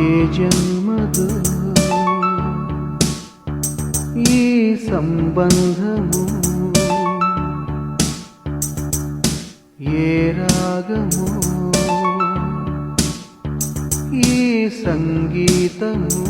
ఏ జన్మదో ఈ సంబంధము, ఏ రాగము ఈ సంగీతము.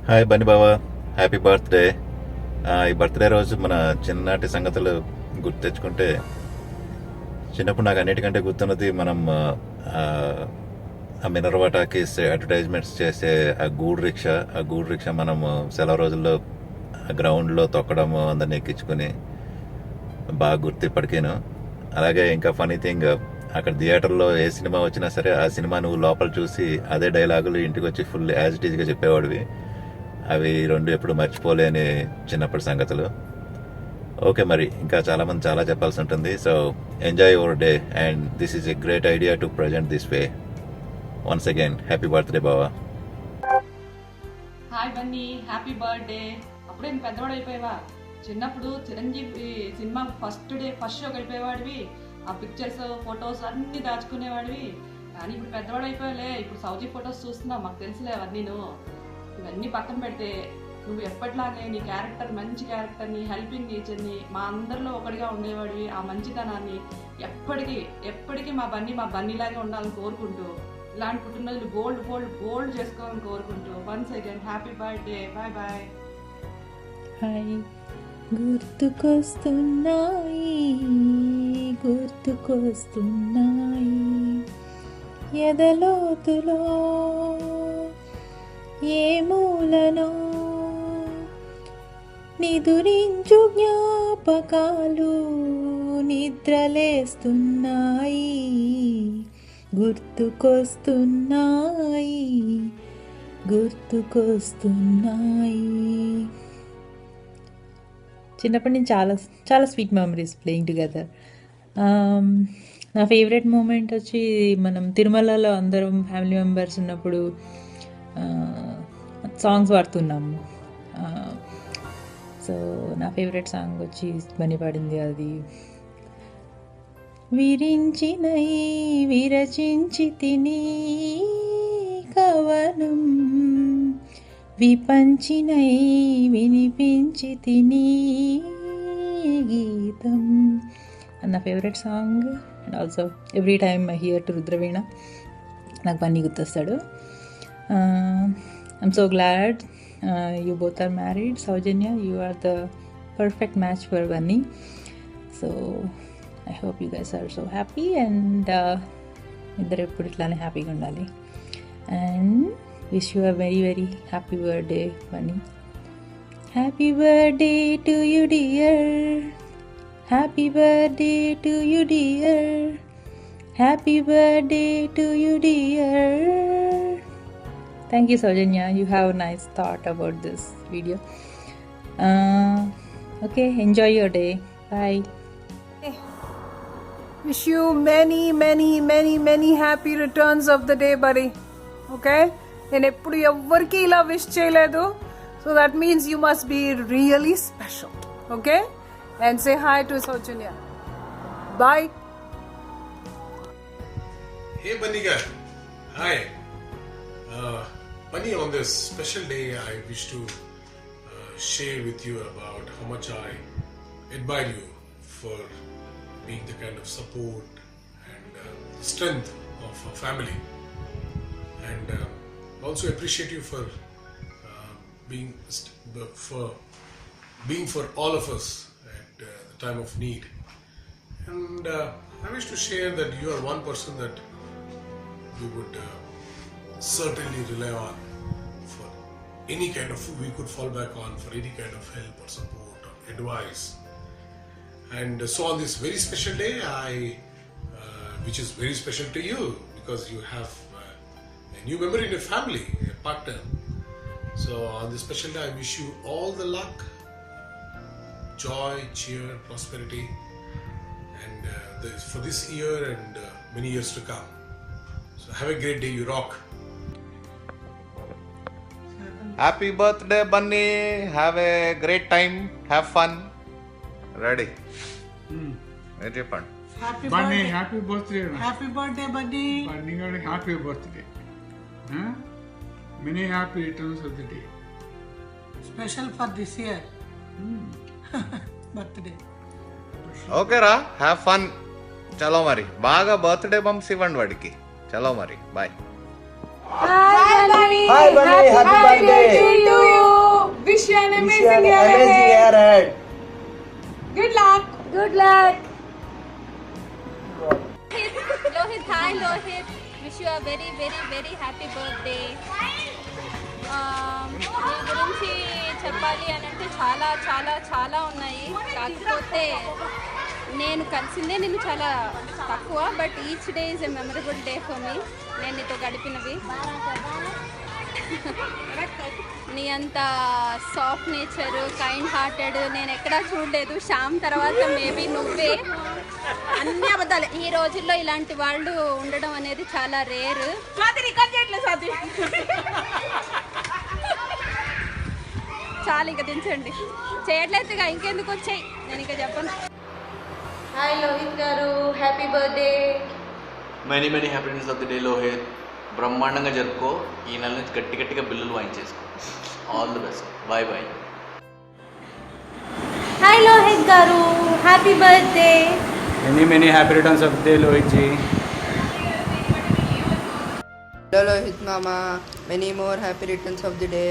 హాయ్ బన్నీ బావా, హ్యాపీ బర్త్డే. ఈ బర్త్డే రోజు మన చిన్ననాటి సంగతులు గుర్తు తెచ్చుకుంటే, చిన్నప్పుడు నాకు అన్నిటికంటే గుర్తున్నది మనం ఆ మినర్వా టాకీస్ అడ్వర్టైజ్మెంట్స్ చేసే ఆ గూడ్ రిక్షా మనం సెలవు రోజుల్లో గ్రౌండ్లో తొక్కడము, అందరినీ ఎక్కించుకుని బాగా గుర్తు ఇప్పటికేను. అలాగే ఇంకా ఫనీ థింగ్, అక్కడ థియేటర్లో ఏ సినిమా వచ్చినా సరే ఆ సినిమా నువ్వు లోపల చూసి అదే డైలాగులు ఇంటికి వచ్చి ఫుల్ యాజ్ ఇట్ ఈజ్గా చెప్పేవాడివి. అవి రెండు ఎప్పుడు మర్చిపోలేని చిన్నప్పటి సంగతులు. ఓకే, మరి ఇంకా చాలామంది చాలా చెప్పాల్సి ఉంటుంది. So enjoy your day and this is a great idea to present this way. Once again happy birthday బావా. Hi Bunny, happy birthday. అప్పుడే పెద్దవాడు అయిపోయావా? చిన్నప్పుడు చిరంజీవి సినిమా ఫస్ట్ షోకి వెళ్ళిపోయేవాడివి, ఆ పిక్చర్స్ ఫొటోస్ అన్నీ దాచుకునేవాడివి. కానీ ఇప్పుడు పెద్దవాడు అయిపోయాలే, ఇప్పుడు సౌజీ ఫొటోస్ చూస్తున్నావు, మాకు తెలుసులే అవన్నీ. ఇవన్నీ పక్కన పెడితే నువ్వు ఎప్పటిలాగే నీ క్యారెక్టర్ మంచి క్యారెక్టర్ని, హెల్పింగ్ నేచర్ని, మా అందరిలో ఒకటిగా ఉండేవాడివి. ఆ మంచితనాన్ని ఎప్పటికీ మా బన్నీలాగే ఉండాలని కోరుకుంటూ, ఇలాంటి పుట్టినరోజులు బోల్డ్ చేసుకోవాలని కోరుకుంటూ, once again happy birthday. Bye bye. Hi. గుర్తుకొస్తున్నాయి ఎదలోతులో ఏ మూలనో నిదురించు జ్ఞాపకాలు నిద్రలేస్తున్నాయి. గుర్తుకొస్తున్నాయి. చిన్నప్పటి నుంచి చాలా స్వీట్ మెమరీస్ ప్లేయింగ్ టుగెదర్. నా ఫేవరెట్ మూమెంట్ వచ్చి మనం తిరుమలలో అందరం ఫ్యామిలీ మెంబర్స్ ఉన్నప్పుడు సాంగ్స్ పాడుతున్నాము. సో నా ఫేవరెట్ సాంగ్ వచ్చి బన్నీ పాడింది అది. విరచించి తిని కవనం, విపంచినై వినిపించి తిని గీతం అన్న favourite song. And also every time I hear to Rudraveena నాకు బన్నీ గుర్తొస్తాడు. I'm so glad you both are married. Saujanya, you are the perfect match for Bunny. So I hope you guys are so happy and iddaru eppudu itlane happy ga undali. And wish you a very very happy birthday Bunny. Happy birthday to you dear. Happy birthday to you dear. Happy birthday to you dear. Thank you, Saujanya. You have a nice thought about this video. Okay, enjoy your day. Bye. Wish you many happy returns of the day, buddy. Okay? నేను ఎప్పుడు ఎవ్వరికి ఇలా wish చేయలేదు. So that means you must be really special. Okay? And say hi to Saujanya. Bye. Hey, Banika. Hi. Bunny, on this special day, I wish to share with you about how much I admire you for being the kind of support and strength of our family, and also appreciate you for being for all of us at the time of need. And I wish to share that you are one person that we would certainly rely on for any kind of, we could fall back on for any kind of help or support or advice. And so on this very special day, which is very special to you because you have a new member in your family, a partner. So on this special day, I wish you all the luck, joy, cheer, prosperity, and for this year and many years to come. So have a great day, you rock. Happy birthday, Bunny. Have a great time. Have fun. Ready? ఏం చెప్పండి? Bunny, happy birthday. Happy birthday, Bunny. Bunny గారి happy birthday. Many happy returns of the day. Special for this year. Birthday. Okay రా, have fun. చలో మరి, బాగా birthday bumps ఇవ్వండి వాడికి. చలో మరి, bye. Hi, Bunny. Happy birthday to you. Wish you an amazing year ahead. Good luck. Good luck. Lohit, hi Lohit. Wish you a very, very, very happy birthday. నీ గురించి చెప్పాలి అని అంటే చాలా చాలా చాలా ఉన్నాయి. కాకపోతే నేను కలిసిందే నిన్ను చాలా తక్కువ, but each day is a memorable day for me. నేను నీతో గడిపినవి. నీ అంత సాఫ్ట్ నేచర్, కైండ్ హార్టెడ్ నేను ఎక్కడా చూడలేదు. శ్యామ్ తర్వాత మేబీ నువ్వే. అన్ని అబద్ధాలే. ఈ రోజుల్లో ఇలాంటి వాళ్ళు ఉండడం అనేది చాలా రేర్. చాలా ఇంకా దించండి. చేయట్లేదుగా, ఇంకెందుకు వచ్చాయి, నేను ఇంకా చెప్పను. హాయ్ లోహిత్ గారు, happy birthday. Many many happiness of the day Lohit. బ్రహ్మాండంగా జరుపుకో. ఈ నెల నుంచి గట్టి గట్టిగా బిల్లులు వాయించేసుకో. All the best. Bye bye. Hi Lohit గారు, happy birthday. Many many happy returns of the day, Lohit ji. Hello Lohit మామ, many more happy returns of the day.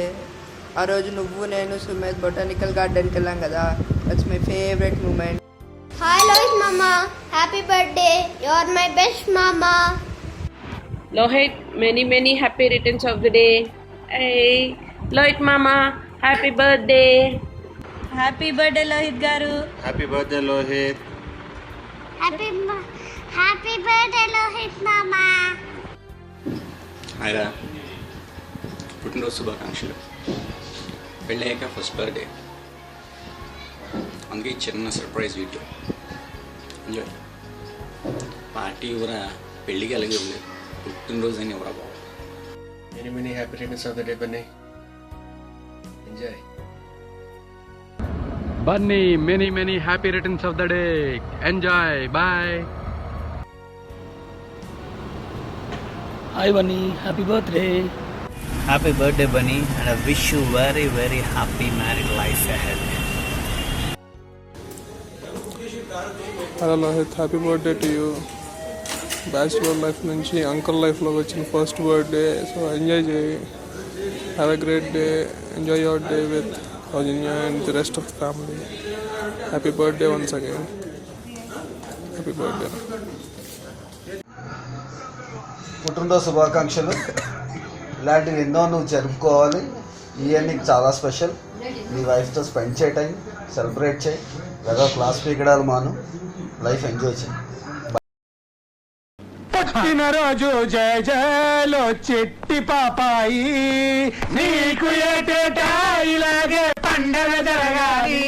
ఆ రోజు నువ్వు నేను సుమేత్ బొటానికల్ గార్డెన్కి వెళ్ళాం కదా, that's my favourite moment. Hi Lohit మామా, happy birthday. You are my best మామా. Lohit, many many happy returns of the day. Lohit మామ, happy birthday. Happy birthday Lohit గారు. Happy birthday Lohit. Happy birthday Lohit మామా. హాయ్రా, పుట్టినరోజు శుభాకాంక్షలు. పెళ్ళయ్యాక ఫస్ట్ బర్త్డే, అందుకే చిన్న సర్ప్రైజ్ వీడియో. ఎంజాయ్. పార్టీ ఇవ్వరా, పెళ్ళికి అలాగే ఇవ్వలేదు, పుట్టినరోజు అని ఎవరా బాబు. Many many happy returns of the day, Bunny. Enjoy. Bunny, many many happy returns of the day. Enjoy. Bye. Hi Bunny, happy birthday. Happy birthday, Bunny, and I wish you very, very happy married life ahead. Hello Lohith, happy birthday to you. Bachelor life నుంచి uncle లైఫ్లోకి వచ్చిన first birthday, so enjoy చేయి. Have a great day. Enjoy your day with Soujanya and the rest of the family. Happy birthday once again. Happy birthday. పుట్టినరోజు శుభాకాంక్షలు. ఇలాంటివి ఎన్నో నువ్వు జరుపుకోవాలి. ఈ ఇయర్ నీకు చాలా స్పెషల్. నీ వైఫ్తో స్పెండ్ చేయ టైం, సెలబ్రేట్ చేయి. లేదా క్లాస్ పీకడాలు మాను, లైఫ్ ఎంజాయ్ చేయి. పుట్టినరోజు జయ జయలో చెట్టి పాపాయి, నీకు ఏటేటా ఇలాగే పండగ జరగాలి.